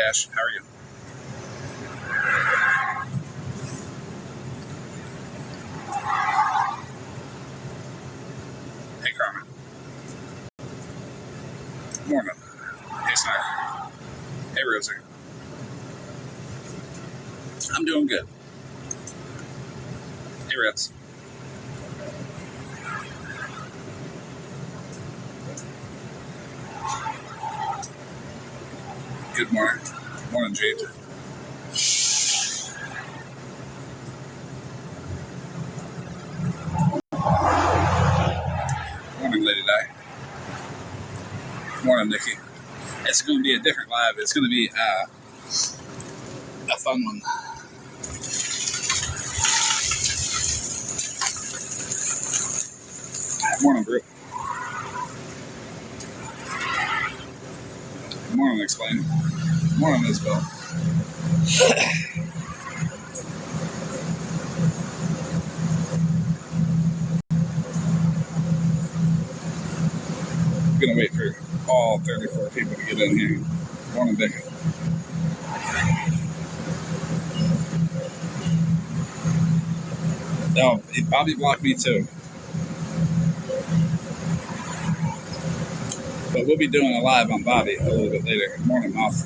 Ash. How are you? Hey, Carmen. Morning. Hey, Snark. Hey, Rosie. I'm doing good. Hey, Reds. Good morning. Morning, Jade. Morning, Lady Di. Morning, Nikki. It's going to be a different live. It's going to be a fun one. Morning, Brute. Morning, Explain. Morning, Isabel. I'm going to wait for all 34 people to get in here. Morning, Becky. No, Bobby blocked me too. But we'll be doing a live on Bobby a little bit later. Morning, Moth.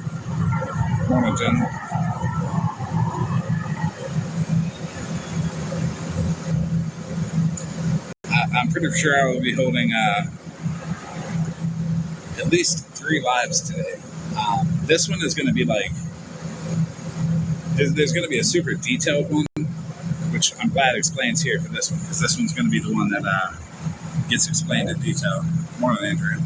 Morning, Jen. I'm pretty sure I will be holding at least 3 lives today. This one is going to be like, there's going to be a super detailed one, which I'm glad explains here for this one, because this one's going to be the one that gets explained in detail. Morning, Andrew.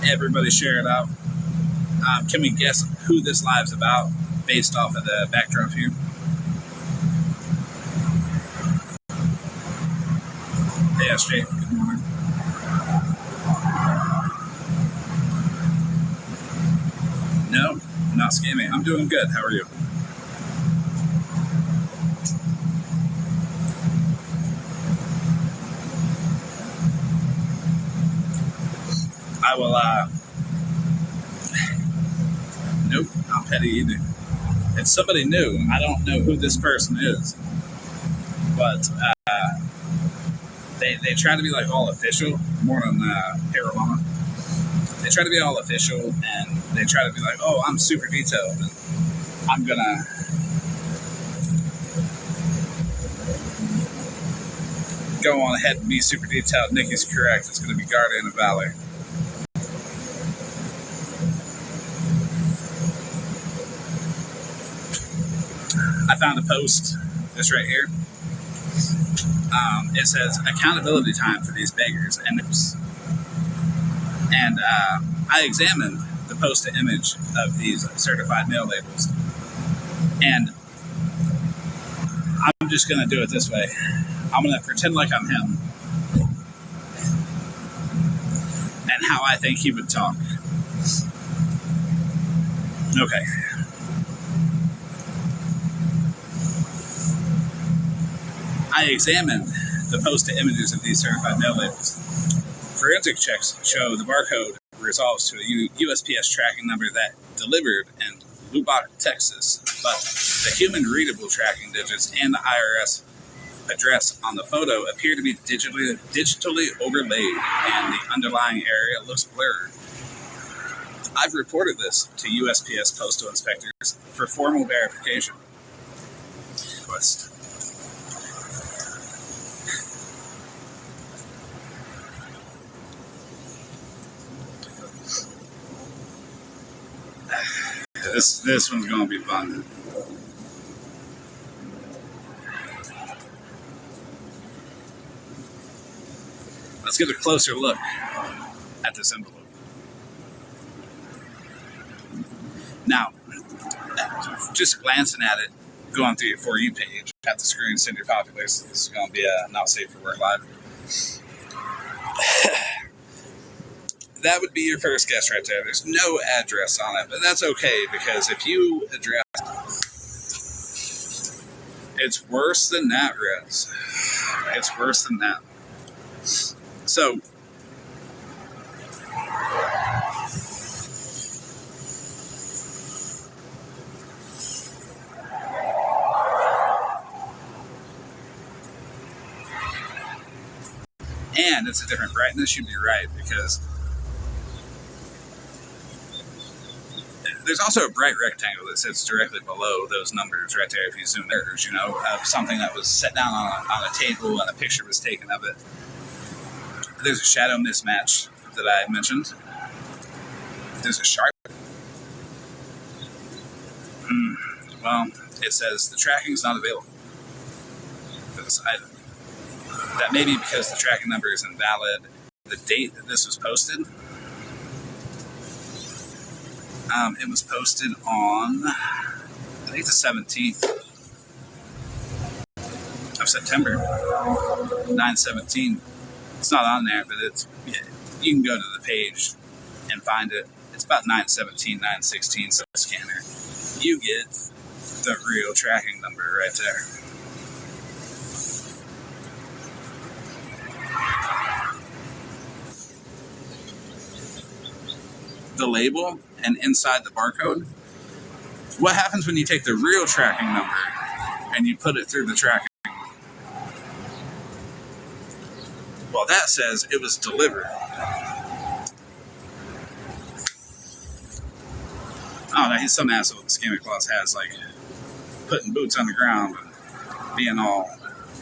Everybody share it out. Can we guess who this live's about based off of the backdrop here? Hey, SJ. Good morning. No, I'm not scamming. I'm doing good. How are you? I will, nope, not petty either. It's somebody new. I don't know who this person is, but they try to be like all official. Morning, Paramama. They try to be all official, and they try to be like, oh, I'm super detailed, and I'm gonna go on ahead and be super detailed. Nikki's correct. It's gonna be Guardian of Valor. I found a post, this right here. It says accountability time for these beggars, and I examined the post-to image of these certified mail labels, and I'm just gonna do it this way. I'm gonna pretend like I'm him and how I think he would talk. Okay. I examined the post-to images of these certified mail labels. Forensic checks show the barcode resolves to a USPS tracking number that delivered in Lubbock, Texas, but the human-readable tracking digits and the IRS address on the photo appear to be digitally overlaid, and the underlying area looks blurred. I've reported this to USPS postal inspectors for formal verification. Quest. This one's going to be fun. Let's get a closer look at this envelope. Now, just glancing at it, going through your For You page at the screen, send your populars. This is going to be a not safe for work live. That would be your first guess right there. There's no address on it, but that's okay, because if you address It's worse than that, Rez. It's worse than that. So, and it's a different brightness, you'd be right, because there's also a bright rectangle that sits directly below those numbers right there if you zoom there. You know, something that was set down on a table and a picture was taken of it. There's a shadow mismatch that I mentioned. There's a sharp. Well, it says the tracking is not available for this item. That may be because the tracking number is invalid. The date that this was posted, it was posted on, I think, the 17th of September, 9/17. It's not on there, but you can go to the page and find it. It's about 9/17, 9/16, so scanner. You get the real tracking number right there. The label and inside the barcode. What happens when you take the real tracking number and you put it through the tracking? Well, that says it was delivered. Oh, no, he's some asshole that Scammy Claus has, like, putting boots on the ground and being all,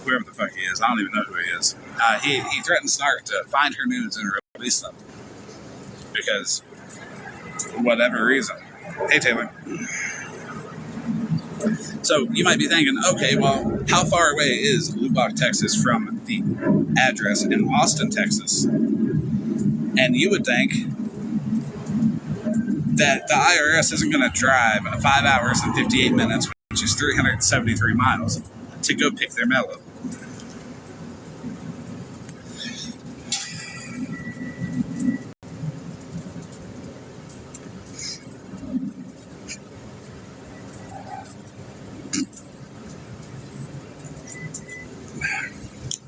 whoever the fuck he is. I don't even know who he is. He threatened Snark to find her nudes and release them. Because, for whatever reason. Hey, Taylor. So, you might be thinking, okay, well, how far away is Lubbock, Texas from the address in Austin, Texas? And you would think that the IRS isn't going to drive 5 hours and 58 minutes, which is 373 miles, to go pick their mail up.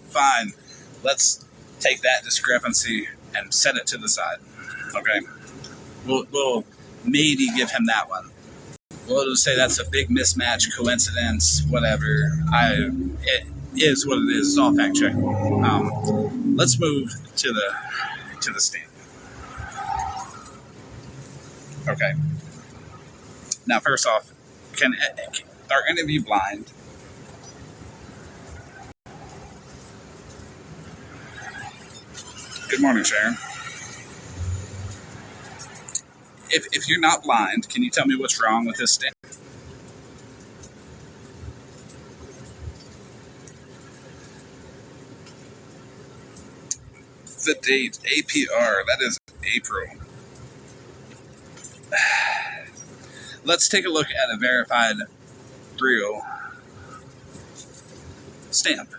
Fine, let's take that discrepancy and set it to the side. Okay, we'll maybe give him that one. We'll just say that's a big mismatch, coincidence, whatever. It is what it is. It's all fact check. Let's move to the stamp. Okay. Now, first off, are any of you blind? Good morning, Sharon. If you're not blind, can you tell me what's wrong with this stamp? The date, APR, that is April. Let's take a look at a verified real stamp,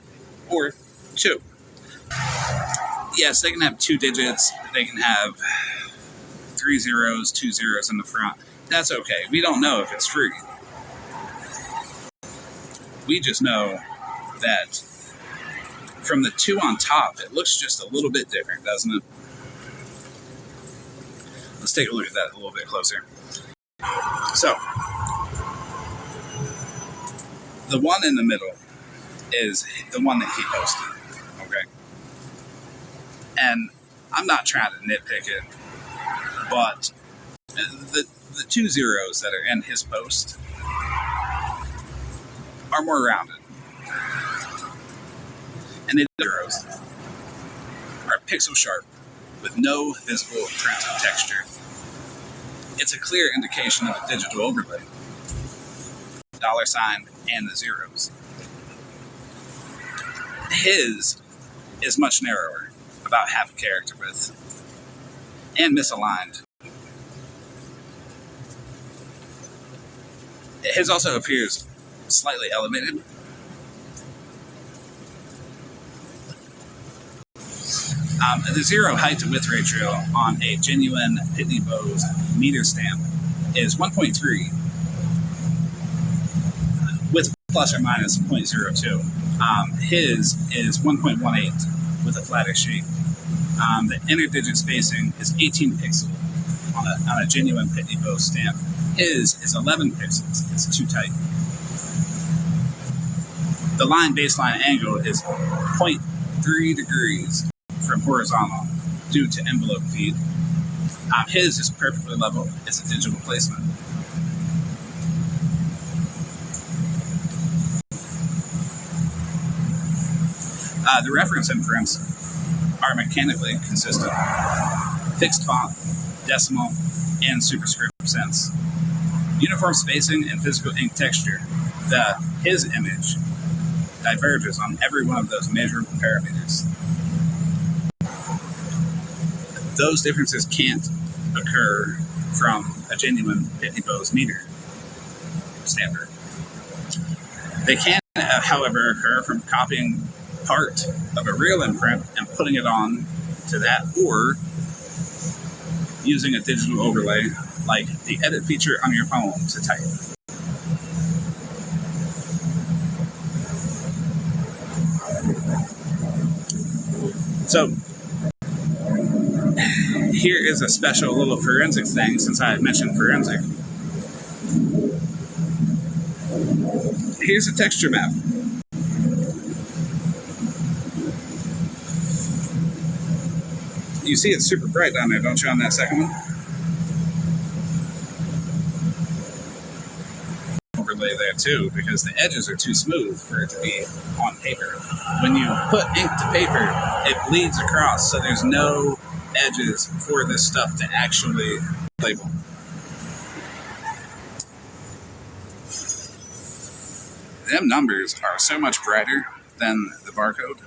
or two. Yes, they can have 2 digits. They can have 3 zeros, 2 zeros in the front. That's okay. We don't know if it's free. We just know that from the 2 on top, it looks just a little bit different, doesn't it? Let's take a look at that a little bit closer. So, the one in the middle is the one that he posted. Okay? And I'm not trying to nitpick it, but the 2 zeros that are in his post are more rounded. And the zeros are pixel sharp with no visible printed texture. It's a clear indication of a digital overlay. $sign and the zeros. His is much narrower, about half a character width, and misaligned. His also appears slightly elevated. The zero height to width ratio on a genuine Pitney Bowes meter stamp is 1.3, with plus or minus 0.02. His is 1.18 with a flattish shape. The interdigit spacing is 18 pixels on a genuine Pitney Bowes stamp. His is 11 pixels. It's too tight. The line baseline angle is 0.3 degrees from horizontal due to envelope feed. His is perfectly level. It's a digital placement. The reference imprints are mechanically consistent. Fixed font, decimal, and superscript sense. Uniform spacing and physical ink texture. His image diverges on every one of those measurable parameters. Those differences can't occur from a genuine Pitney Bowes meter stamper. They can, however, occur from copying part of a real imprint and putting it on to that, or using a digital overlay like the edit feature on your phone to type. So here is a special little forensic thing, since I mentioned forensic. Here's a texture map. You see it's super bright down there, don't you, on that second one? Overlay there too, because the edges are too smooth for it to be on paper. When you put ink to paper, it bleeds across, so there's no edges for this stuff to actually label. Them numbers are so much brighter than the barcode.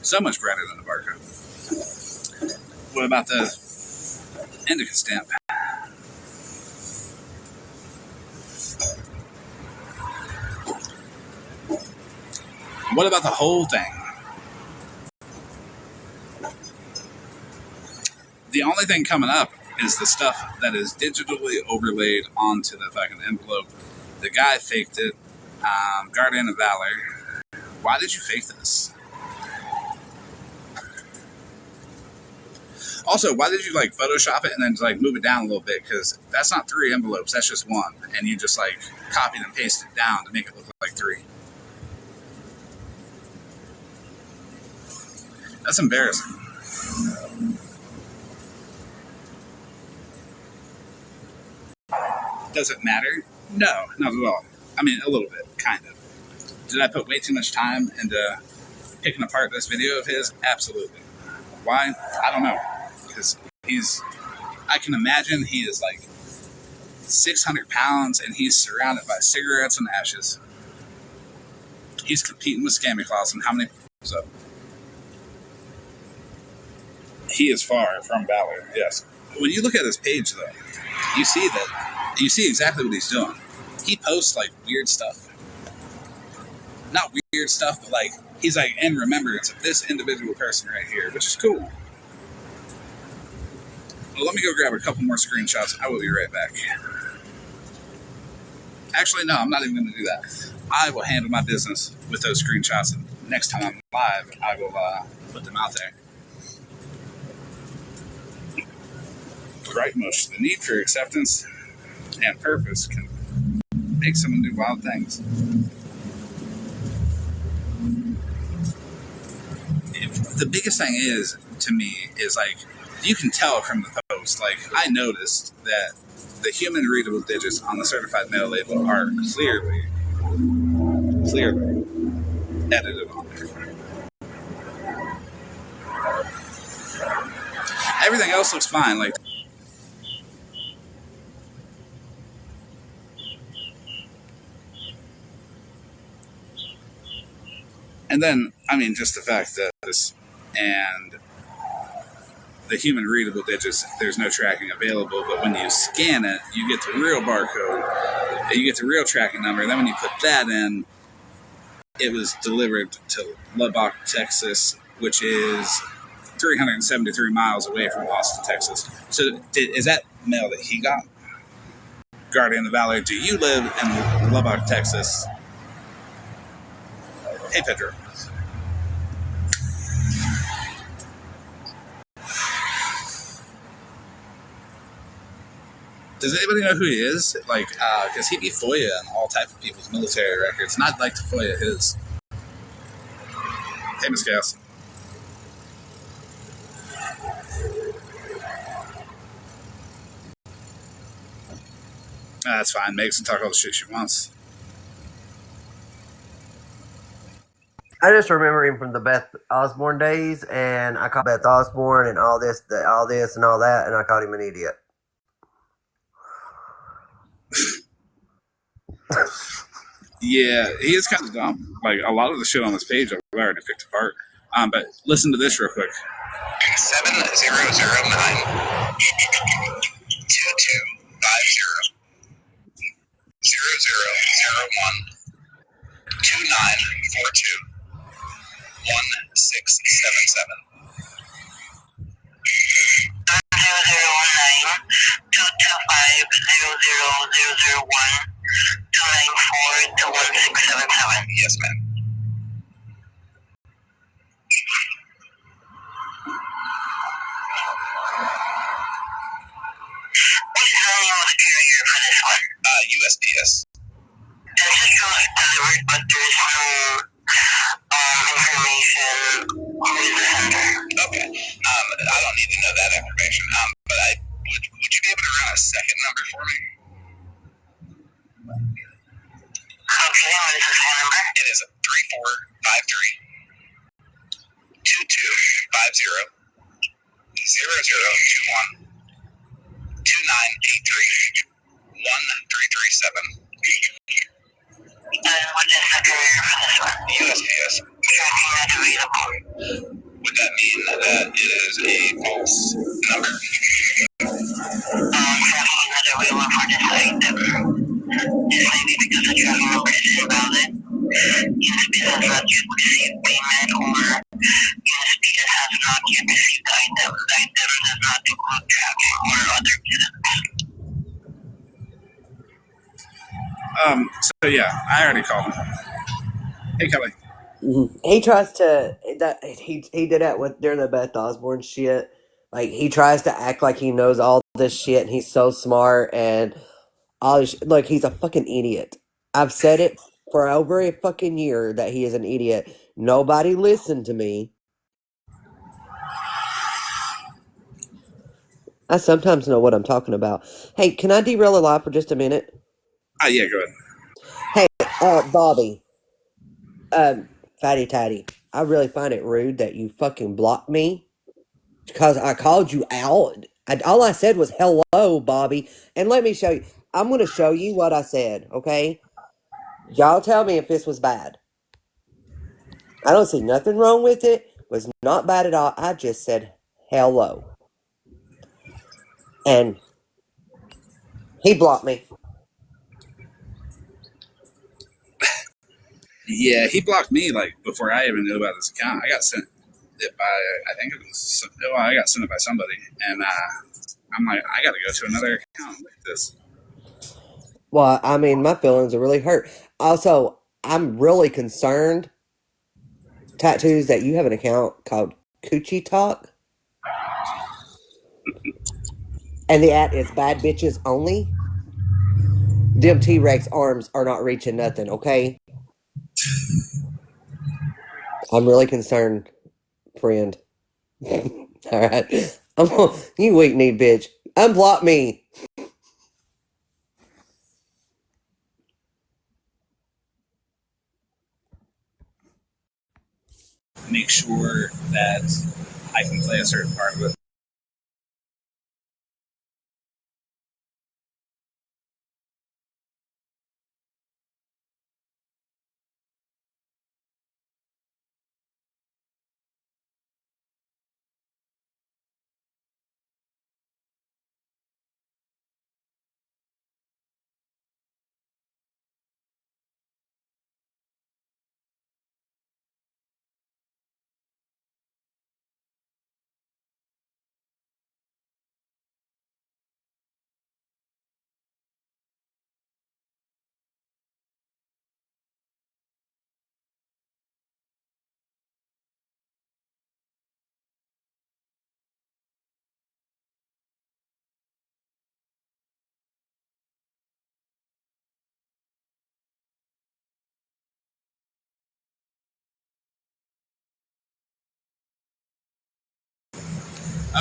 So much brighter than the barcode. What about the Indica stamp? What about the whole thing? The only thing coming up is the stuff that is digitally overlaid onto the fucking envelope. The guy faked it. Guardian of Valor. Why did you fake this? Also, why did you Photoshop it and then move it down a little bit? Because that's not 3 envelopes, that's just 1. And you just copied and pasted it down to make it look like 3. That's embarrassing. Does it matter? No, not at all. I mean, a little bit, kind of. Did I put way too much time into picking apart this video of his? Absolutely. Why? I don't know. Because I can imagine he is 600 pounds and he's surrounded by cigarettes and ashes. He's competing with Scammy Claus and how many people up. He is far from Valor, yes. When you look at his page, though, you see exactly what he's doing. He posts weird stuff. Not weird stuff, but he's in remembrance of this individual person right here, which is cool. Well, let me go grab a couple more screenshots. I will be right back. Actually, no, I'm not even going to do that. I will handle my business with those screenshots, and next time I'm live, I will put them out there. Gripe mush. The need for acceptance and purpose can make someone do wild things. The biggest thing is, to me, is you can tell from the post. I noticed that the human readable digits on the certified mail label are clearly edited on there. Everything else looks fine. And then, just the fact that this and the human readable digits, there's no tracking available, but when you scan it, you get the real barcode, and you get the real tracking number, and then when you put that in, it was delivered to Lubbock, Texas, which is 373 miles away from Austin, Texas. So, is that mail that he got? Guardian of the Valley, do you live in Lubbock, Texas? Hey, Pedro. Does anybody know who he is? Like, because he be FOIA and all type of people's military records, and I'd like to FOIA his. Hey, Miss Gas. That's fine. Megan can talk all the shit she wants. I just remember him from the Beth Osborne days, and I called Beth Osborne and all this and all that, and I called him an idiot. Yeah, he is kind of dumb. Like, a lot of the shit on this page I've already picked apart. But listen to this real quick. 7009 2250 0001 2942 1677. 294-21677. Yes, ma'am. What is the name of the carrier for this one? USPS. This is delivered, but there's no information who is the sender. Okay. I don't need to know that information. But would you be able to run a second number for me? Okay, what is the second number? It is 3453 2250 0021 2983 1337. And what is the carrier for this one? USPS. Tracking not available. Would that mean that it is a false number? Tracking not available for this item. This may be because the tracking number is invalid. USPS has not yet received payment, or USPS has not yet received the item. The item does not include tracking or other business. So yeah, I already called him. Hey, Kelly. He tries to he did that with during the Beth Osborne shit. Like, he tries to act like he knows all this shit, and he's so smart and all this. Look, he's a fucking idiot. I've said it for over a fucking year that he is an idiot. Nobody listened to me. I sometimes know what I'm talking about. Hey, can I derail a live for just a minute? Yeah, go ahead. Hey, Bobby. Fatty Tatty. I really find it rude that you fucking blocked me because I called you out. All I said was hello, Bobby. And let me show you. I'm going to show you what I said, okay? Y'all tell me if this was bad. I don't see nothing wrong with it. It was not bad at all. I just said hello. And he blocked me. Yeah, he blocked me like before I even knew about this account. I got sent it by, I think it was, well, I got sent it by somebody, and I'm like, I got to go to another account like this. Well, I mean, my feelings are really hurt. Also, I'm really concerned, Tattoos, that you have an account called Coochie Talk. And the @ is bad bitches only. Them T-Rex arms are not reaching nothing, okay? I'm really concerned, friend. Alright. You weak-kneed bitch. Unblock me. Make sure that I can play a certain part of it.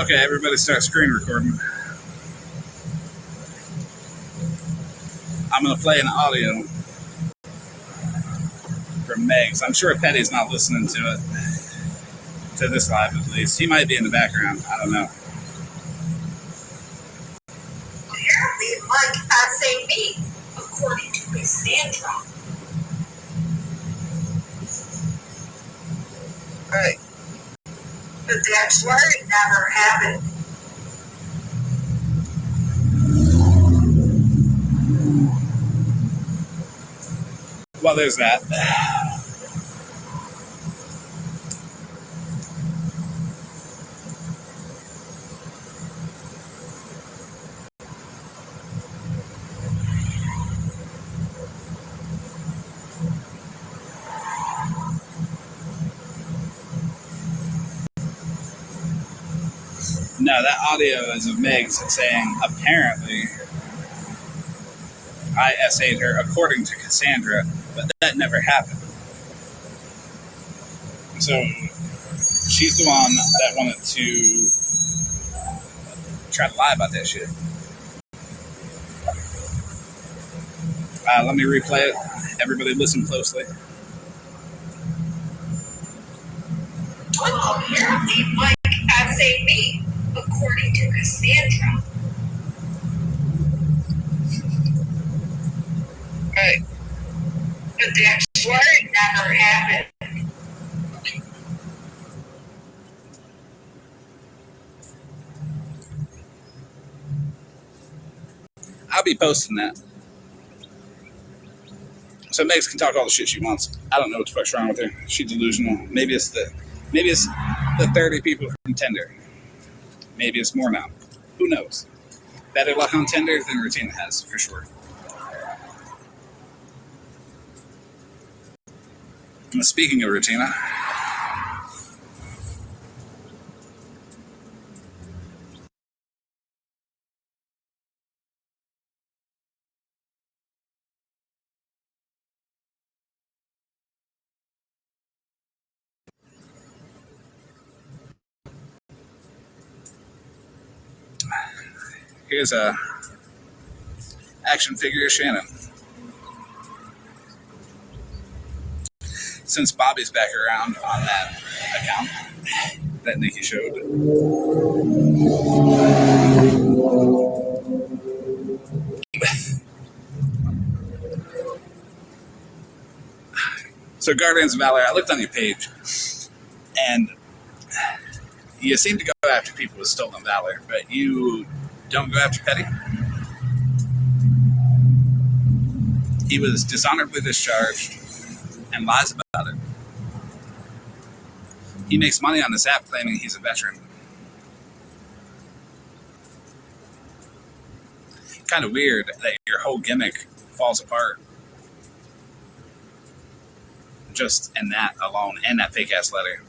Okay, everybody start screen recording. I'm going to play an audio from Megs. I'm sure Petty's not listening to it, to this live at least. He might be in the background. I don't know. Apparently, Mike say me, according to Cassandra. Right. But that's why it never happened. Well, there's that. No, that audio is of Megs saying, apparently, I essayed her according to Cassandra, but that never happened. So, she's the one that wanted to try to lie about that shit. Let me replay it. Everybody listen closely. Well, apparently, Mike say me, according to Cassandra. Right. But that's why it never happened. I'll be posting that. So Megs can talk all the shit she wants. I don't know what the fuck's wrong with her. She's delusional. Maybe it's the 30 people from Tinder. Maybe it's more now. Who knows? Better luck on Tinder than Rutina has, for sure. And speaking of Rutina, here's a action figure of Shannon. Since Bobby's back around on that account that Nikki showed. So Guardians of Valor, I looked on your page, and you seem to go after people with stolen valor, but you don't go after Petty. He was dishonorably discharged and lies about it. He makes money on this app claiming he's a veteran. Kind of weird that your whole gimmick falls apart just in that alone, and that fake ass letter.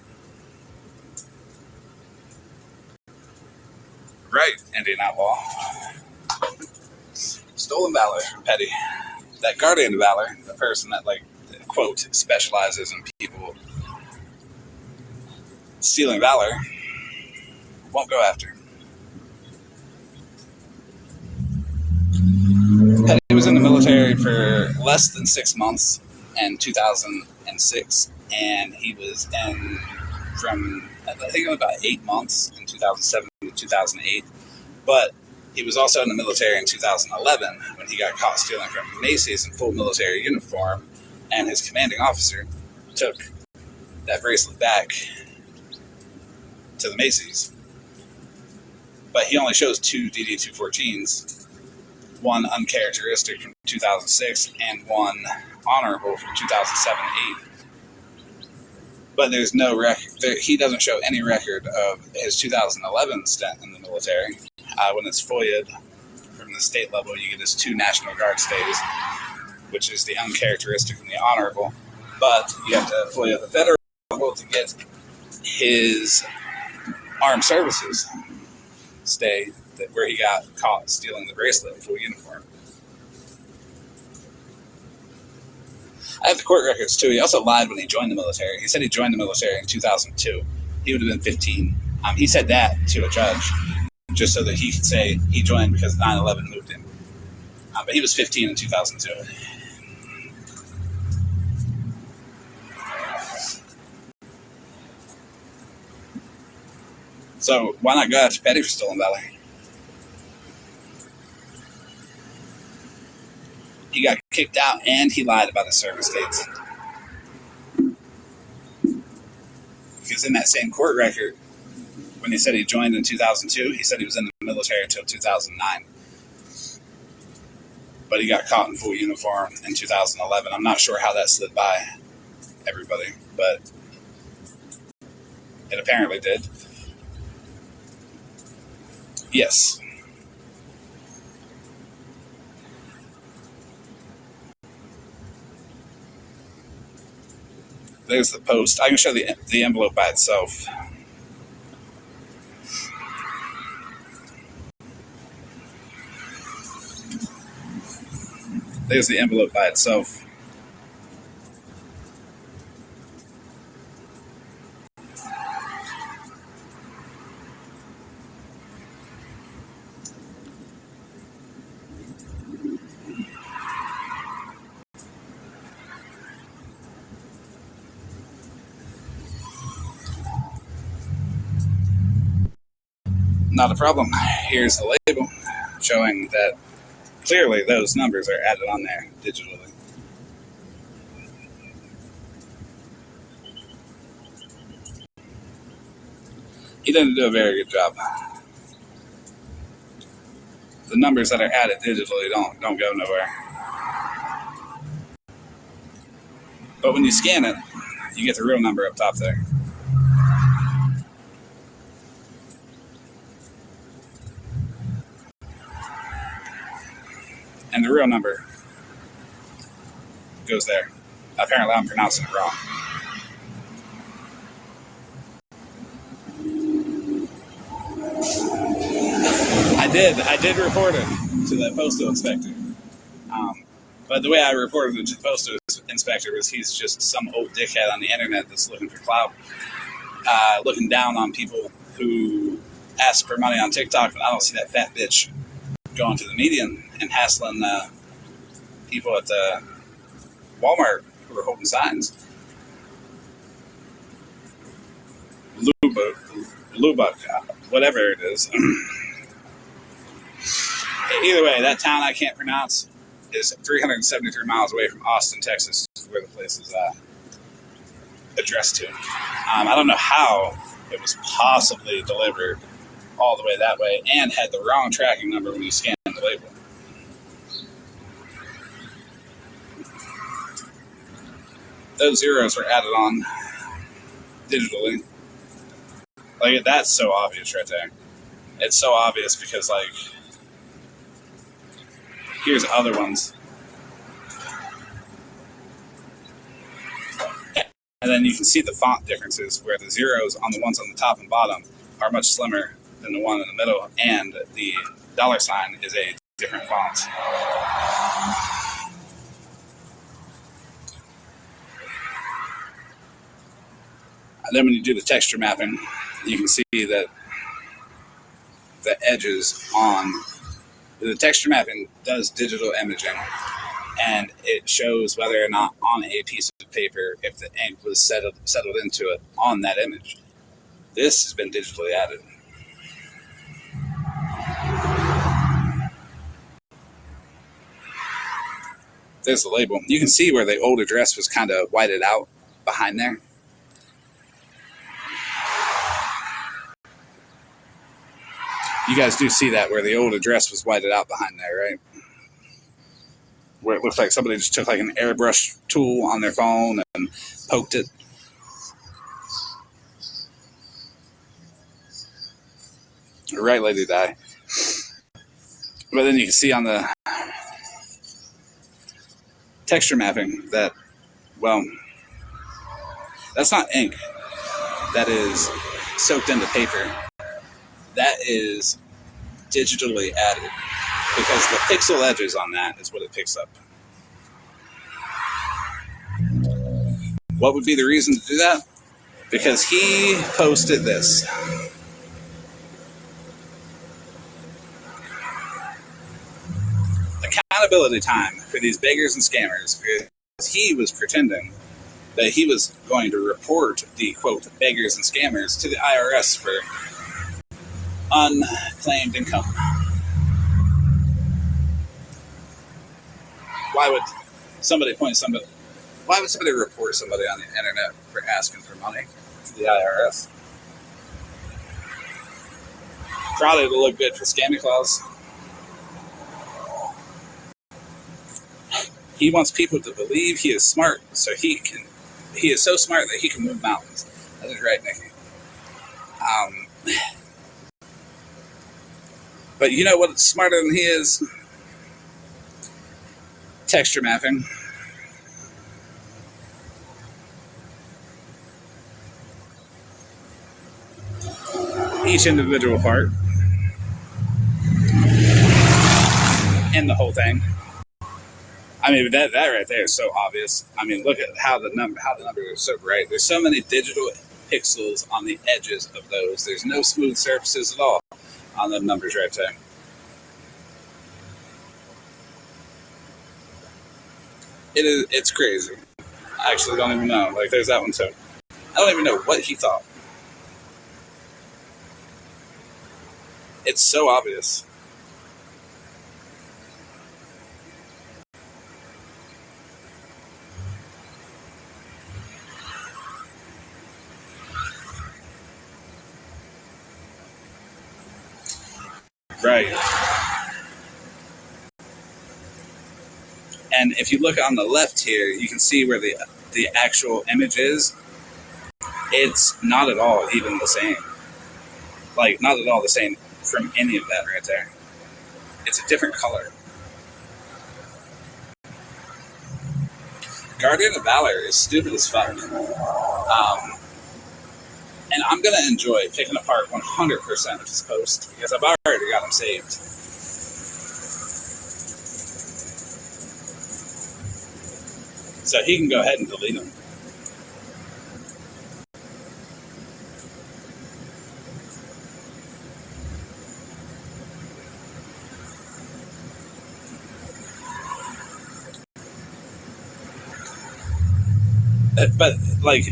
Right, Indian Outlaw. Stolen valor from Petty. That Guardian of Valor, the person that, like, quote, specializes in people stealing valor, won't go after. Petty was in the military for less than 6 months in 2006, and he was in from, I think, about 8 months in 2007 to 2008, but he was also in the military in 2011 when he got caught stealing from Macy's in full military uniform, and his commanding officer took that bracelet back to the Macy's. But he only shows 2 DD-214s, one uncharacteristic from 2006 and one honorable from 2007-8. But there's no record. He doesn't show any record of his 2011 stint in the military. When it's FOIA'd from the state level, you get his 2 National Guard stays, which is the uncharacteristic and the honorable. But you have to FOIA the federal level to get his armed services stay, where he got caught stealing the bracelet in full uniform. I have the court records too. He also lied when he joined the military. He said he joined the military in 2002. He would have been 15. He said that to a judge just so that he could say he joined because 9/11 moved him. But he was 15 in 2002. So why not go after Petty for stolen valor? He got kicked out and he lied about his service dates. Because in that same court record, when he said he joined in 2002, he said he was in the military until 2009. But he got caught in full uniform in 2011. I'm not sure how that slid by everybody, but it apparently did. Yes. There's the post. I can show the envelope by itself. There's the envelope by itself. Not a problem. Here's the label showing that clearly those numbers are added on there digitally. He didn't do a very good job. The numbers that are added digitally don't go nowhere. But when you scan it, you get the real number up top there. And the real number goes there. Apparently I'm pronouncing it wrong. I did report it to the postal inspector. But the way I reported it to the postal inspector was he's just some old dickhead on the internet that's looking for clout, looking down on people who ask for money on TikTok, and I don't see that fat bitch going to the media and hassling people at the Walmart who are holding signs. Lubbock, whatever it is. Either way, that town I can't pronounce is 373 miles away from Austin, Texas, where the place is addressed to. I don't know how it was possibly delivered all the way that way and had the wrong tracking number when you scanned the label. Those zeros were added on digitally. Like, that's so obvious right there. It's so obvious because, like, here's other ones. And then you can see the font differences where the zeros on the ones on the top and bottom are much slimmer than the one in the middle, and the dollar sign is a different font. And then when you do the texture mapping, you can see that the edges on the texture mapping does digital imaging, and it shows whether or not on a piece of paper if the ink was settled into it on that image. This has been digitally added. There's the label. You can see where the old address was kind of whited out behind there. You guys do see that where the old address was whited out behind there, right? Where it looks like somebody just took like an airbrush tool on their phone and poked it. Right, Lady Di. But then you can see on the texture mapping that, well, that's not ink. That is soaked into paper. That is digitally added because the pixel edges on that is what it picks up. What would be the reason to do that? Because he posted this. accountability time for these beggars and scammers, because he was pretending that he was going to report the, quote, beggars and scammers to the IRS for unclaimed income. Why would somebody report somebody on the internet for asking for money to the IRS? Probably to look good for Scammy Claus. He wants people to believe he is smart, so he is so smart that he can move mountains. That is right, Nikki. But you know what's smarter than he is? Texture mapping. Each individual part. And the whole thing. I mean, that right there is so obvious. I mean, look at how the numbers are so bright. There's so many digital pixels on the edges of those. There's no smooth surfaces at all on the numbers right there. It's crazy. I actually don't even know. Like, there's that one too. I don't even know what he thought. It's so obvious. Right. And if you look on the left here, you can see where the actual image is. It's not at all even the same. Like, not at all the same from any of that right there. It's a different color. Guardian of Valor is stupid as fuck. And I'm going to enjoy picking apart 100% of his posts because I've already got him saved. So he can go ahead and delete them. But, like,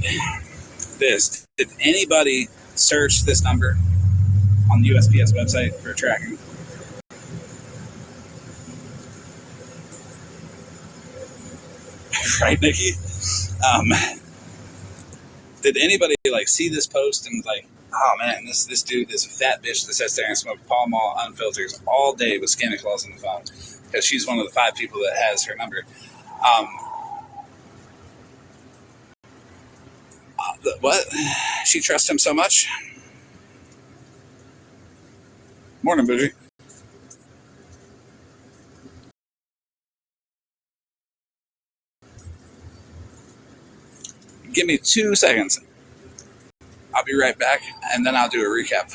this, did anybody search this number on the USPS website for tracking? Right, Nikki? Did anybody, like, see this post and, like, oh, man, this dude is a fat bitch that sits there and smokes Pall Mall unfiltered all day with Scammy Claus on the phone because she's one of the 5 people that has her number. What? She trusts him so much? Morning, Bougie. Give me 2 seconds. I'll be right back, and then I'll do a recap.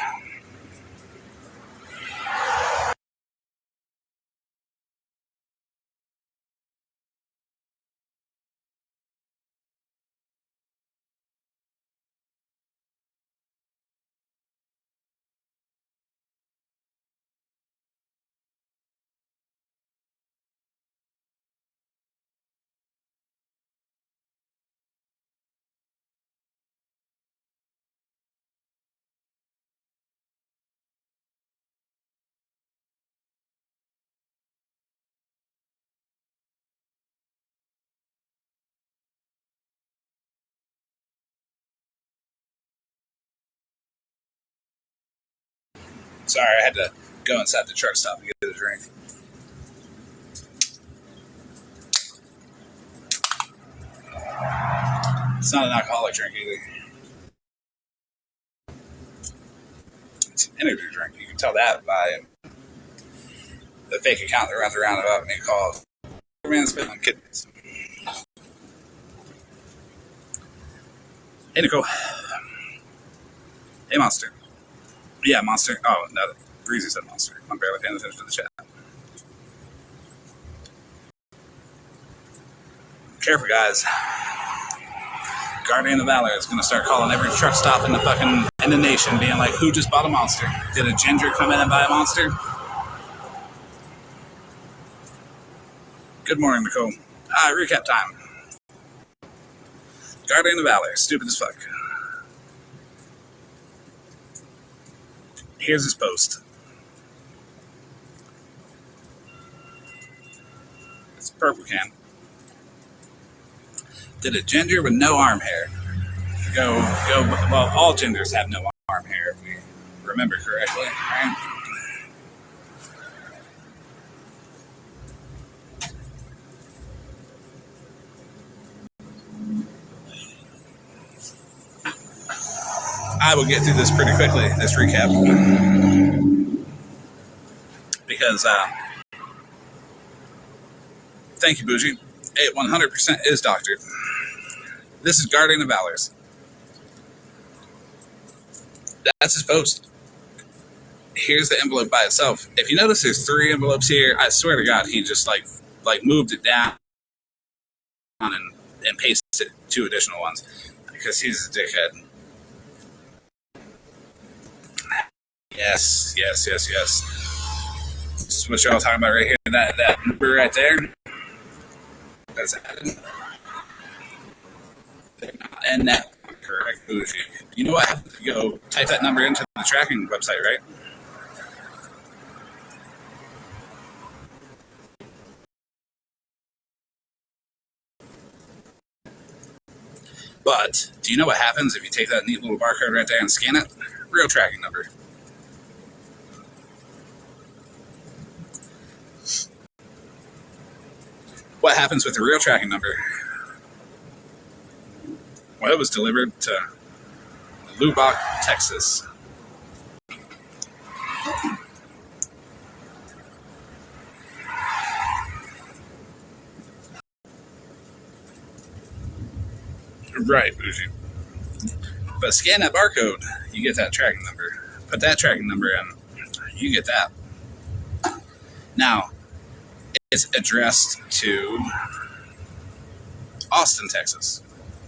Sorry, I had to go inside the truck stop and get a drink. It's not an alcoholic drink either. It's an energy drink. You can tell that by the fake account that runs around about me called Man Spitting on Kidneys. Hey, Nicole. Hey, Monster. Yeah, Monster. Oh, no, Breezy said Monster. I'm barely paying attention to the chat. Careful, guys. Guardian of Valor is going to start calling every truck stop in the nation, being like, "Who just bought a Monster? Did a ginger come in and buy a Monster?" Good morning, Nicole. Recap time. Guardian of Valor, stupid as fuck. Here's his post. It's a purple can. Did a ginger with no arm hair go? Well, all gingers have no arm hair, if we remember correctly, right? I will get through this pretty quickly, this recap, because thank you, Bougie. It 100% is doctored. This is Guardian of Valor's. That's his post. Here's the envelope by itself. If you notice, there's 3 envelopes here. I swear to God, he just like moved it down and pasted 2 additional ones because he's a dickhead. Yes. This is what y'all talking about right here. That number right there. That's added. And that correct, Bougie. You know what? You go type that number into the tracking website, right? But do you know what happens if you take that neat little barcode right there and scan it? Real tracking number. What happens with the real tracking number? Well, it was delivered to Lubbock, Texas. Right, Bougie. But scan that barcode, you get that tracking number. Put that tracking number in, you get that. Now, it's addressed to Austin, Texas,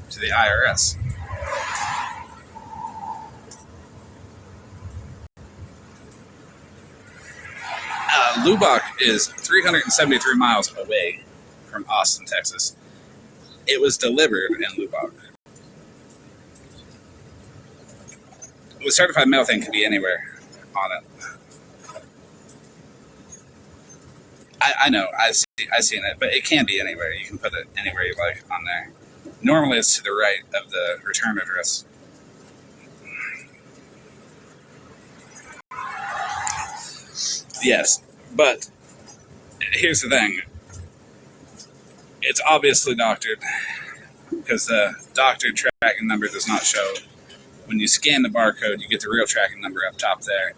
to the IRS. Lubbock is 373 miles away from Austin, Texas. It was delivered in Lubbock. The certified mail thing could be anywhere on it. I know, I've seen it, but it can be anywhere. You can put it anywhere you like on there. Normally it's to the right of the return address. Yes, but here's the thing. It's obviously doctored because the doctored tracking number does not show. When you scan the barcode, you get the real tracking number up top there.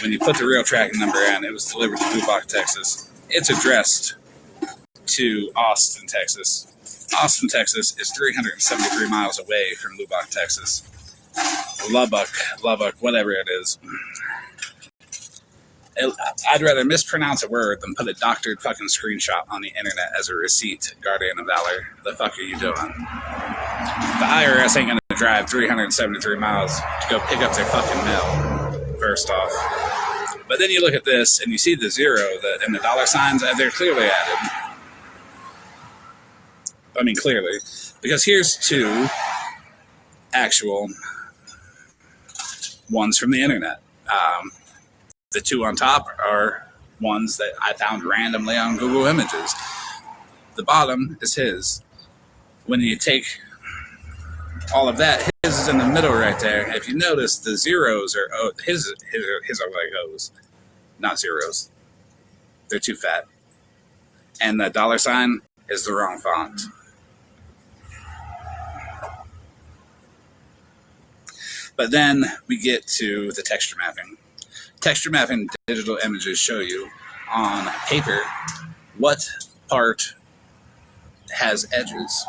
When you put the real tracking number in, it was delivered to Lubbock, Texas. It's addressed to Austin, Texas. Austin, Texas is 373 miles away from Lubbock, Texas. Lubbock, whatever it is. I'd rather mispronounce a word than put a doctored fucking screenshot on the internet as a receipt, Guardian of Valor. The fuck are you doing? The IRS ain't gonna drive 373 miles to go pick up their fucking mail, first off. But then you look at this and you see the zero and the dollar signs, they're clearly added. I mean, clearly. Because here's 2 actual ones from the internet. The 2 on top are ones that I found randomly on Google Images. The bottom is his. When you take all of that, his is in the middle right there. If you notice, the zeros are his are like O's, not zeros. They're too fat. And the dollar sign is the wrong font. But then we get to the texture mapping. Texture mapping digital images show you on paper what part has edges.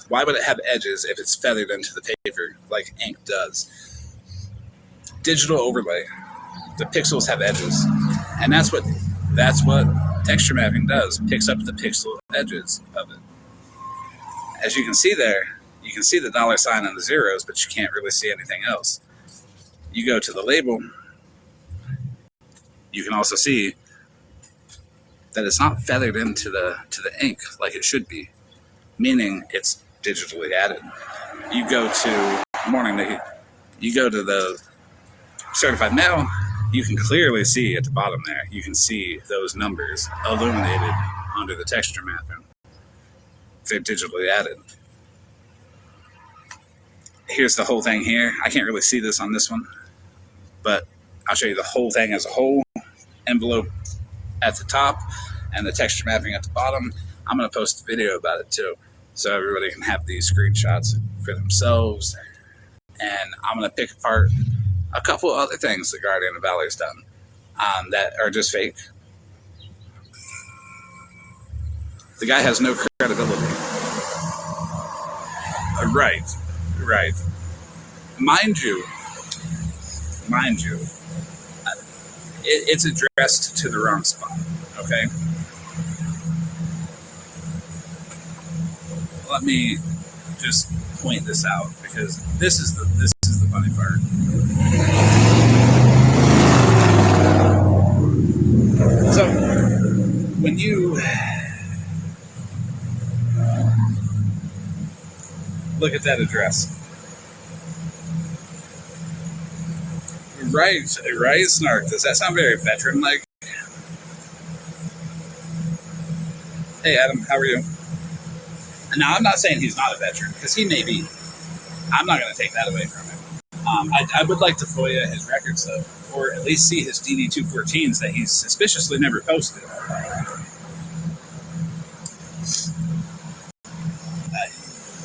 Why would it have edges if it's feathered into the paper like ink does? Digital overlay. The pixels have edges. And that's what texture mapping does. Picks up the pixel edges of it. As you can see there, you can see the dollar sign and the zeros, but you can't really see anything else. You go to the label, you can also see that it's not feathered into the ink like it should be, meaning it's digitally added. You go to you go to the certified mail, you can clearly see at the bottom there, you can see those numbers illuminated under the texture mapping. They're digitally added. Here's the whole thing here. I can't really see this on this one, but I'll show you the whole thing as a whole. Envelope at the top and the texture mapping at the bottom. I'm going to post a video about it too, so everybody can have these screenshots for themselves. And I'm going to pick apart a couple other things the Guardian of Valor's done that are just fake. The guy has no credibility. Right. Mind you, it's addressed to the wrong spot, okay? Let me just point this out, because this is the funny part. So when you look at that address, right, Snark, does that sound very veteran-like? Hey, Adam, how are you? Now, I'm not saying he's not a veteran, because he may be. I'm not going to take that away from him. I would like to FOIA his records, though, or at least see his DD214s that he's suspiciously never posted.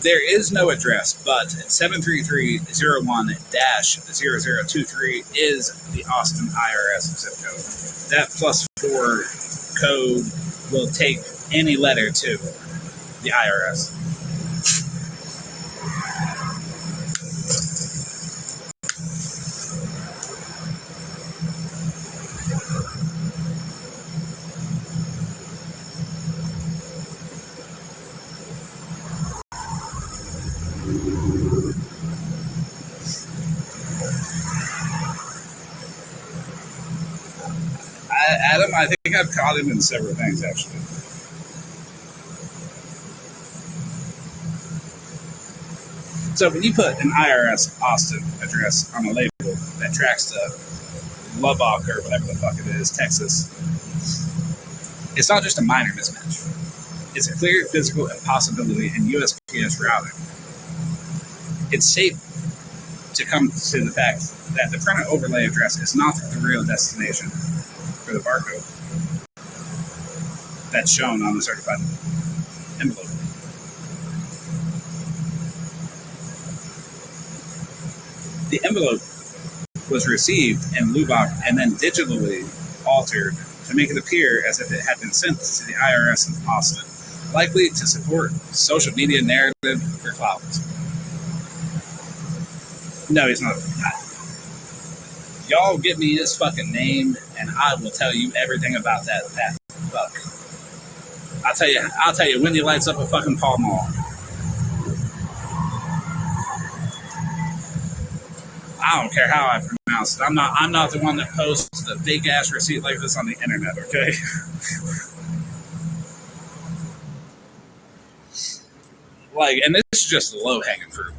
There is no address, but 73301-0023 is the Austin IRS zip code. That +4 code will take any letter to the IRS. Adam, I think I've caught him in several things, actually. So when you put an IRS Austin address on a label that tracks to Lubbock or whatever the fuck it is, Texas, it's not just a minor mismatch. It's a clear physical impossibility in USPS routing. It's safe to come to the fact that the printer overlay address is not the real destination for the barcode that's shown on the certified envelope. The envelope was received in Lubbock and then digitally altered to make it appear as if it had been sent to the IRS in Austin, likely to support social media narrative for clout. No, he's not. Y'all give me his fucking name, and I will tell you everything about that fuck. I'll tell you when he lights up a fucking Pall Mall. I don't care how I pronounce it. I'm not the one that posts the fake ass receipt like this on the internet, okay? And this is just the low hanging fruit.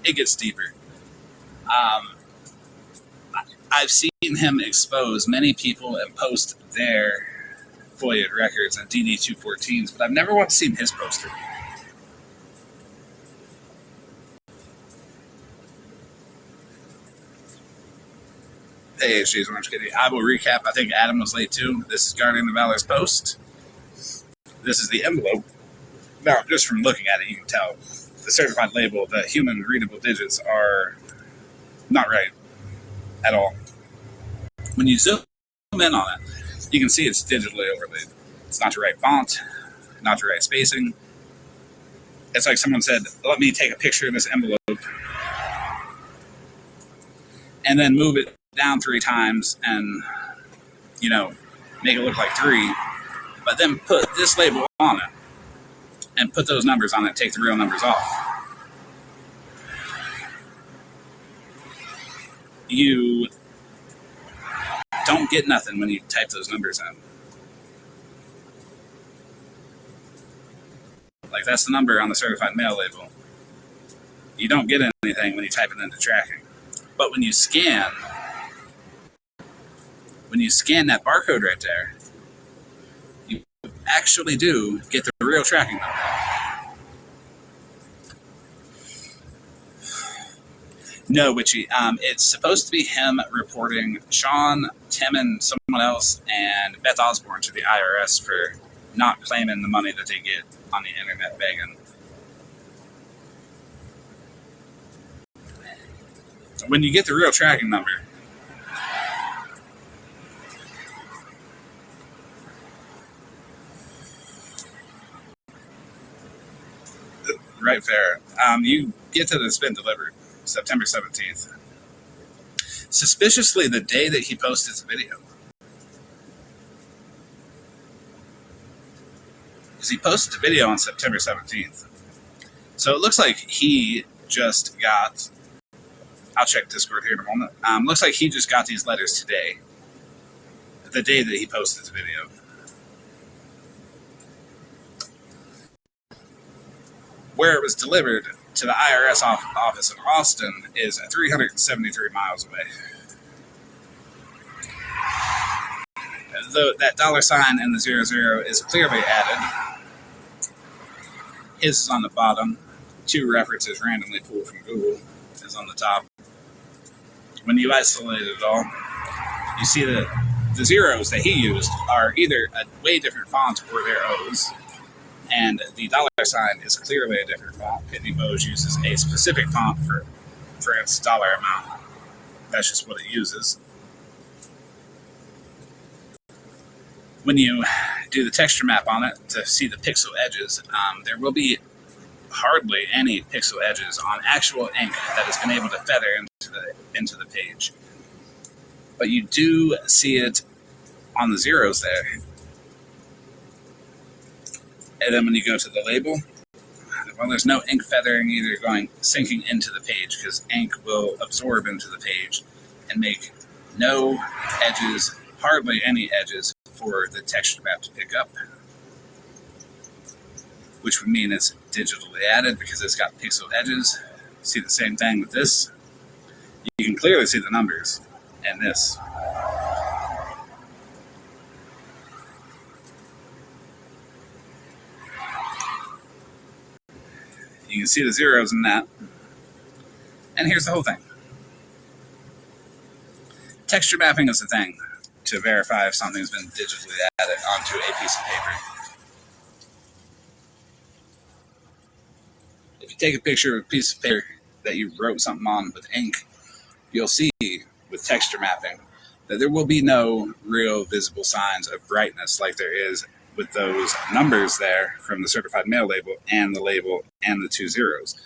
It gets deeper. I've seen him expose many people and post their FOIA records and DD214s, but I've never once seen his poster. Hey, she's Orange Kitty. I will recap. I think Adam was late too. This is Guardian of Valor's post. This is the envelope. Now, just from looking at it, you can tell the certified label, the human readable digits are not right at all. When you zoom in on it, you can see it's digitally overlaid. It's not the right font, not the right spacing. It's like someone said, let me take a picture of this envelope and then move it down 3 times and, make it look like 3, but then put this label on it and put those numbers on it, take the real numbers off. don't get nothing when you type those numbers in. Like, that's the number on the certified mail label. You don't get anything when you type it into tracking. But when you scan that barcode right there, you actually do get the real tracking number. No, Witchy. It's supposed to be him reporting Sean, Tim, and someone else, and Beth Osborne to the IRS for not claiming the money that they get on the internet begging. When you get the real tracking number, right there, you get that it's been delivered September 17th. Suspiciously, the day that he posted the video. Because he posted the video on September 17th. So it looks like he just got... I'll check Discord here in a moment. Looks like he just got these letters today. The day that he posted the video. Where it was delivered to the IRS office in Austin is 373 miles away. That $sign and the 00 is clearly added. His is on the bottom. 2 references randomly pulled from Google is on the top. When you isolate it all, you see that the zeros that he used are either a way different font or they're O's. And the $sign is clearly a different font. Pitney Bowes uses a specific font for its dollar amount. That's just what it uses. When you do the texture map on it to see the pixel edges, there will be hardly any pixel edges on actual ink that has been able to feather into the page. But you do see it on the zeros there. And then when you go to the label, well, there's no ink feathering either sinking into the page, because ink will absorb into the page and make no edges, hardly any edges, for the texture map to pick up. Which would mean it's digitally added because it's got pixel edges. See the same thing with this. You can clearly see the numbers in this. You can see the zeros in that. And here's the whole thing. Texture mapping is the thing to verify if something's been digitally added onto a piece of paper. If you take a picture of a piece of paper that you wrote something on with ink, you'll see with texture mapping that there will be no real visible signs of brightness like there is with those numbers there from the certified mail label and the 2 zeros.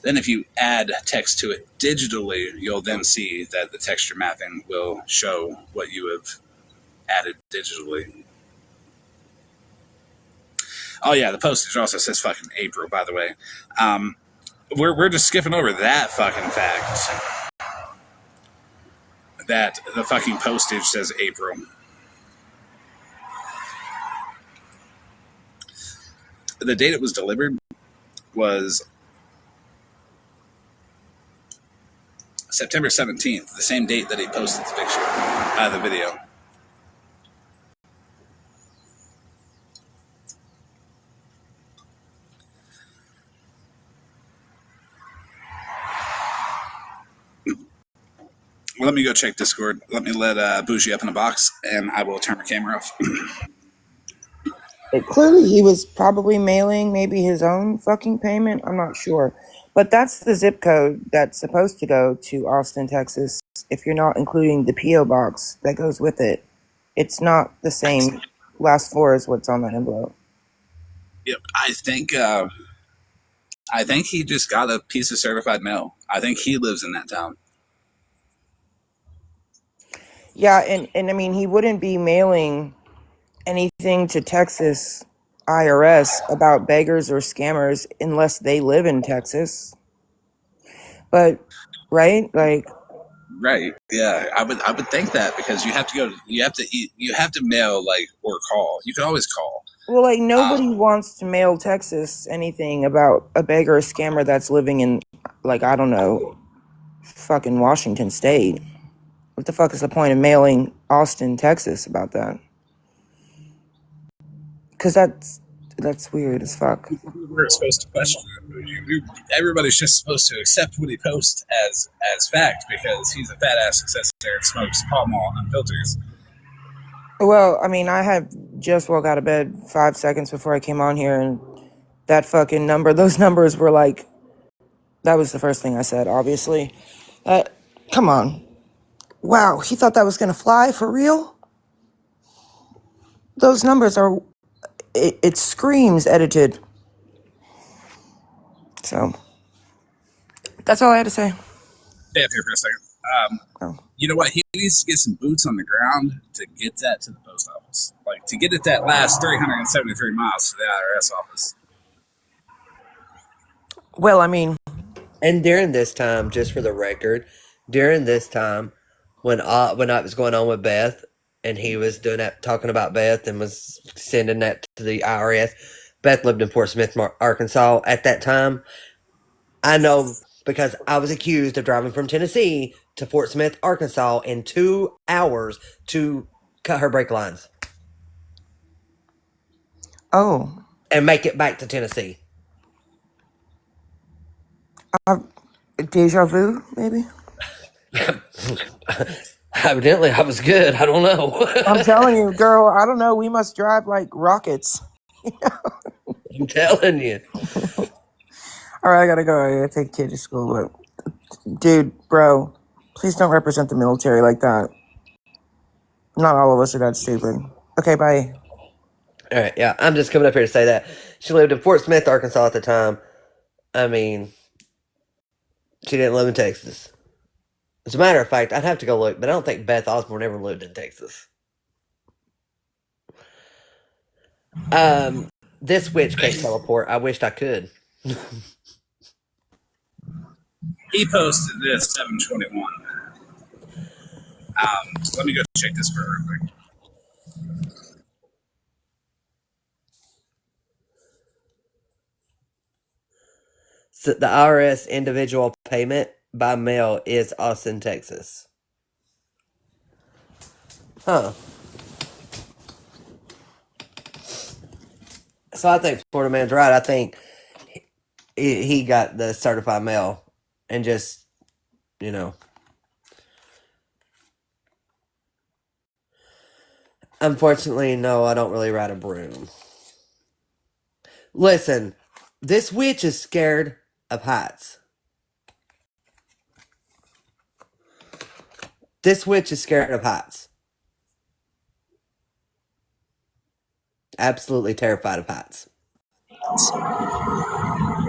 Then if you add text to it digitally, you'll then see that the texture mapping will show what you have added digitally. Oh yeah, the postage also says fucking April, by the way. We're just skipping over that fucking fact. That the fucking postage says April. The date it was delivered was September 17th, the same date that he posted the picture, the video. Let me go check Discord. Let me let Bougie up in a box, and I will turn my camera off. Clearly, he was probably mailing maybe his own fucking payment. I'm not sure. But that's the zip code that's supposed to go to Austin, Texas, if you're not including the P.O. box that goes with it. It's not the same last 4 as what's on that envelope. Yep, I think he just got a piece of certified mail. I think he lives in that town. Yeah, and I mean, he wouldn't be mailing anything to Texas IRS about beggars or scammers unless they live in Texas. But, right? Like, Right. Yeah. I would think that because you have to mail like or call. You can always call. Well, like nobody Um, wants to mail Texas anything about a beggar or scammer that's living in, like, I don't know, fucking Washington State. What the fuck is the point of mailing Austin, Texas about that? Because that's weird as fuck. we're supposed to question it. Everybody's just supposed to accept what he posts as fact because he's a fat ass successor and smokes Pall Mall and filters. Well, I mean, I had just woke out of bed 5 seconds before I came on here, and that fucking number, those numbers were like, that was the first thing I said, obviously. Come on. Wow, he thought that was gonna fly for real? Those numbers are, it screams edited. So, that's all I had to say. Stay up here for a second. Oh. You know what? He needs to get some boots on the ground to get that to the post office. Like to get it that last 373 miles to the IRS office. Well, I mean, And during this time, just for the record, during this time, when I was going on with Beth, and he was doing that, talking about Beth, and was sending that to the IRS. Beth lived in Fort Smith, Arkansas at that time. I know because I was accused of driving from Tennessee to Fort Smith, Arkansas, in 2 hours to cut her brake lines oh, and make it back to Tennessee. deja vu, maybe? Evidently, I was good. I don't know. I'm telling you, girl, I don't know. We must drive like rockets. I'm telling you. All right, I gotta go. I gotta take a kid to school. But, dude, bro, please don't represent the military like that. Not all of us are that stupid. Okay, bye. All right, yeah, I'm just coming up here to say that. She lived in Fort Smith, Arkansas at the time. I mean, she didn't live in Texas. As a matter of fact, I'd have to go look, but I don't think Beth Osborne ever lived in Texas. This witch can't teleport. I wished I could. He posted this 721. Let me go check this for real quick. So the IRS individual payment by mail is Austin, Texas. Huh. So I think Florida Man's right. I think he got the certified mail and just, you know. Unfortunately, no, I don't really ride a broom. Listen, this witch is scared of heights. This witch is scared of heights. Absolutely terrified of heights.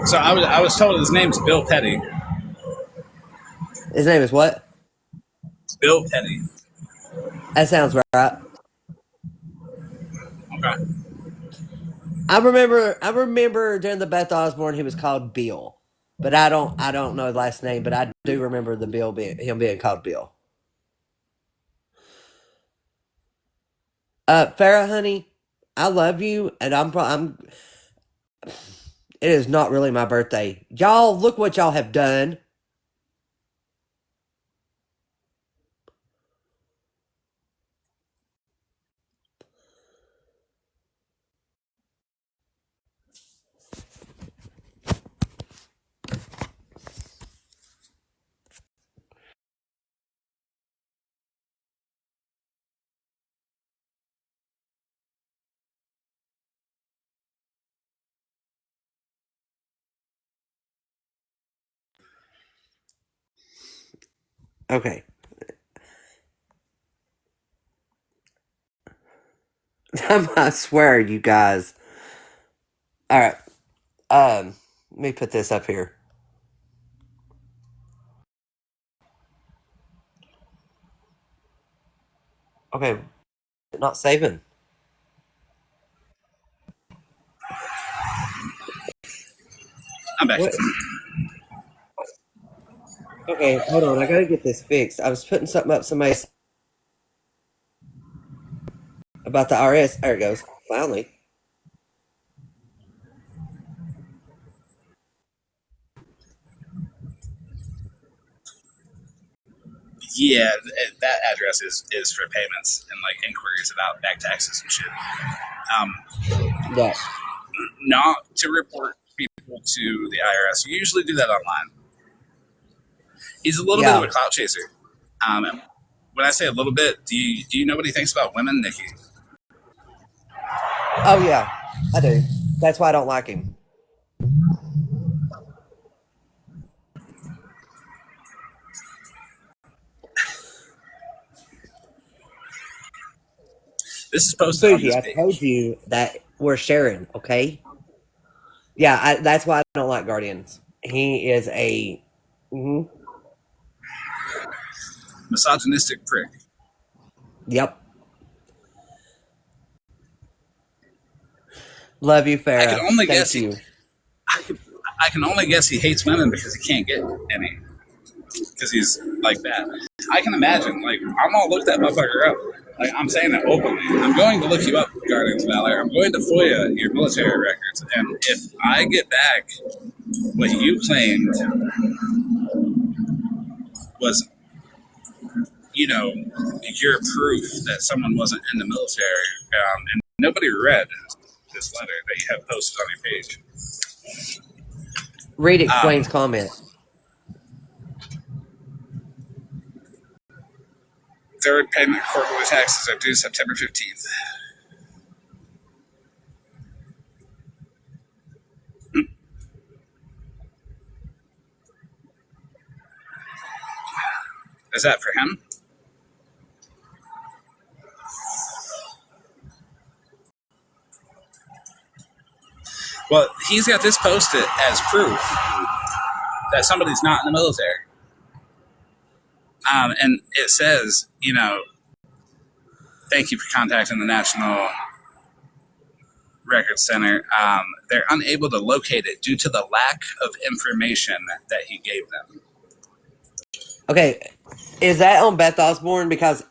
So I was told his name's Bill Petty. His name is what? Bill Petty. That sounds right. Okay. I remember during the Beth Osborne he was called Bill. But I don't know his last name, but I do remember him being called Bill. Farrah, honey, I love you, and I'm. It is not really my birthday. Y'all, look what y'all have done. Okay. I swear, you guys. All right. Let me put this up here. Okay, not saving. I'm back. What? Okay, hold on. I gotta get this fixed. I was putting something up. Somebody about the RS. There it goes. Finally. Yeah, that address is for payments and like inquiries about back taxes and shit. Yeah. Not to report people to the IRS. You usually do that online. He's a little bit of a clout chaser. When I say a little bit, do you know what he thinks about women, Nikki? Oh yeah, I do. That's why I don't like him. This is posted on Fuji, his I page. told you that we're sharing, okay? Yeah, that's why I don't like Guardians. He is a Misogynistic prick. Yep. Love you, Farrah. I can only Thank guess you. I can only guess he hates women because he can't get any. Because he's like that. I can imagine. Like, I'm gonna look that motherfucker up. Like, I'm saying that openly. I'm going to look you up, Guardians of Valor. I'm going to FOIA your military records, and if I get back what you claimed was, your proof that someone wasn't in the military, and nobody read this letter that you have posted on your page. Read Explain's comment. Third payment of quarterly taxes are due September 15th. Is that for him? Well, he's got this posted as proof that somebody's not in the military. And it says, thank you for contacting the National Records Center. They're unable to locate it due to the lack of information that he gave them. Okay, is that on Beth Osborne? Because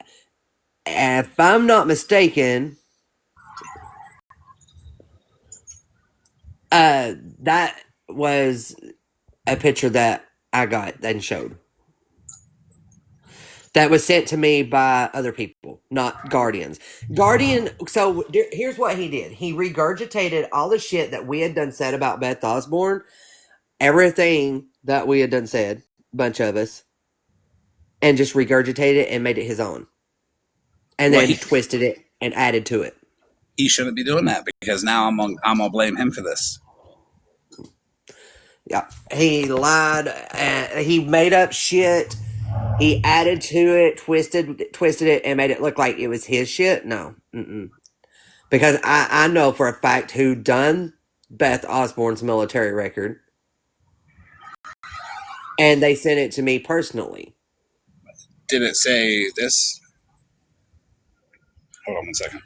if I'm not mistaken, that was a picture that I got and showed. That was sent to me by other people, not Guardians. So here's what he did. He regurgitated all the shit that we had done said about Beth Osborne. Everything that we had done said, a bunch of us. And just regurgitated it and made it his own. And then twisted it and added to it. He shouldn't be doing that because now I'm gonna blame him for this. Yeah. He lied. He made up shit. He added to it, twisted it, and made it look like it was his shit. No. Because I know for a fact who done Beth Osborne's military record. And they sent it to me personally. Did it say this? Hold on 1 second.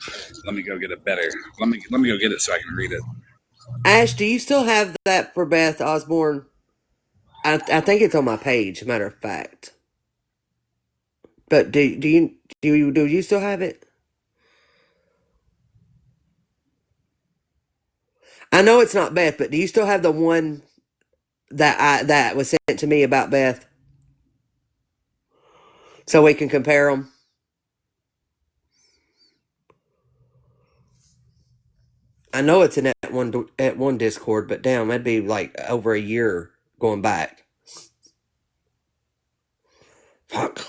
Let me go get it better. Let me go get it so I can read it. Ash, do you still have that for Beth Osborne? I think it's on my page, matter of fact. But do you still have it? I know it's not Beth, but do you still have the one that was sent to me about Beth? So we can compare them. I know it's in at one Discord, but damn, that'd be like over a year going back. Fuck.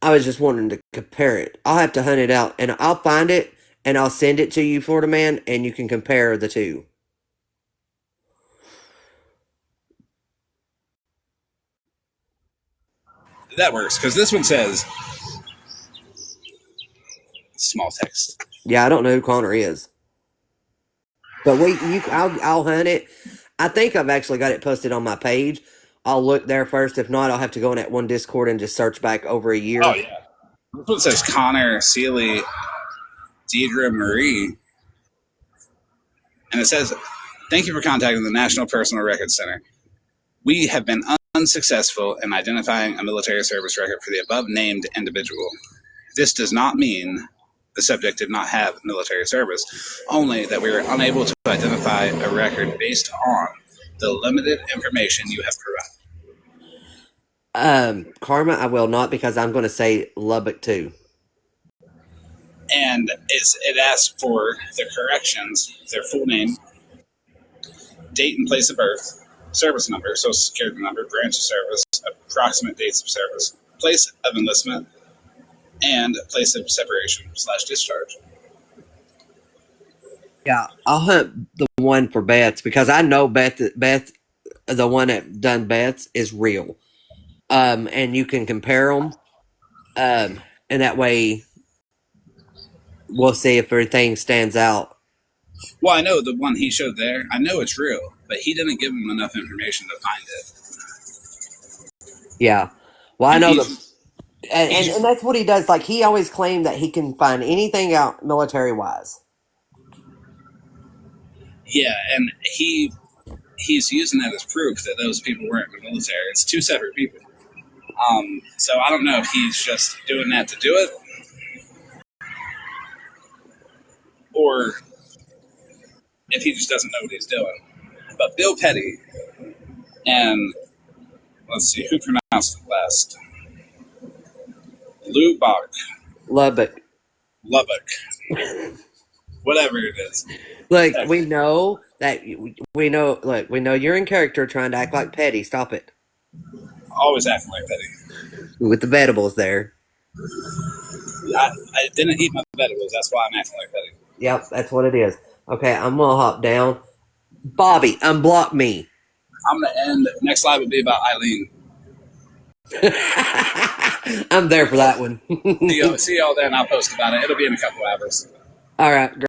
I was just wanting to compare it. I'll have to hunt it out, and I'll find it, and I'll send it to you, Florida Man, and you can compare the two. That works because this one says small text. Yeah, I don't know who Connor is, but I'll hunt it. I think I've actually got it posted on my page. I'll look there first. If not, I'll have to go in that one Discord and just search back over a year. Oh yeah. This one says Connor Seeley, Deidre Marie, and it says, "Thank you for contacting the National Personal Records Center. We have been unsuccessful in identifying a military service record for the above named individual. This does not mean the subject did not have military service, only that we were unable to identify a record based on the limited information you have provided." Karma, I will not, because I'm going to say Lubbock too. And it asks for the corrections, their full name, date and place of birth, service number, social security number, branch of service, approximate dates of service, place of enlistment, and place of separation/discharge. Yeah, I'll hunt the one for Beth's, because I know Beth, the one that done Beth's, is real. And you can compare them, and that way we'll see if everything stands out. Well, I know the one he showed there, I know it's real, but he didn't give him enough information to find it. Yeah. Well, I And know he's- and that's what he does. Like, he always claimed that he can find anything out military-wise. Yeah, and he's using that as proof that those people weren't in the military. It's two separate people. So I don't know if he's just doing that to do it, or if he just doesn't know what he's doing. But Bill Petty and, let's see, who pronounced it last? Lubbock. Lubbock. Whatever it is. Look, we know that we know. Look, we know you're in character trying to act like Petty. Stop it Always acting like Petty. with the vegetables there. I didn't eat my vegetables. That's why I'm acting like Petty. Yep, that's what it is. Okay, I'm gonna hop down. Bobby, unblock me. I'm going to end. Next live will be about Eileen. I'm there for that one. See y'all then. I'll post about it. It'll be in a couple hours. All right.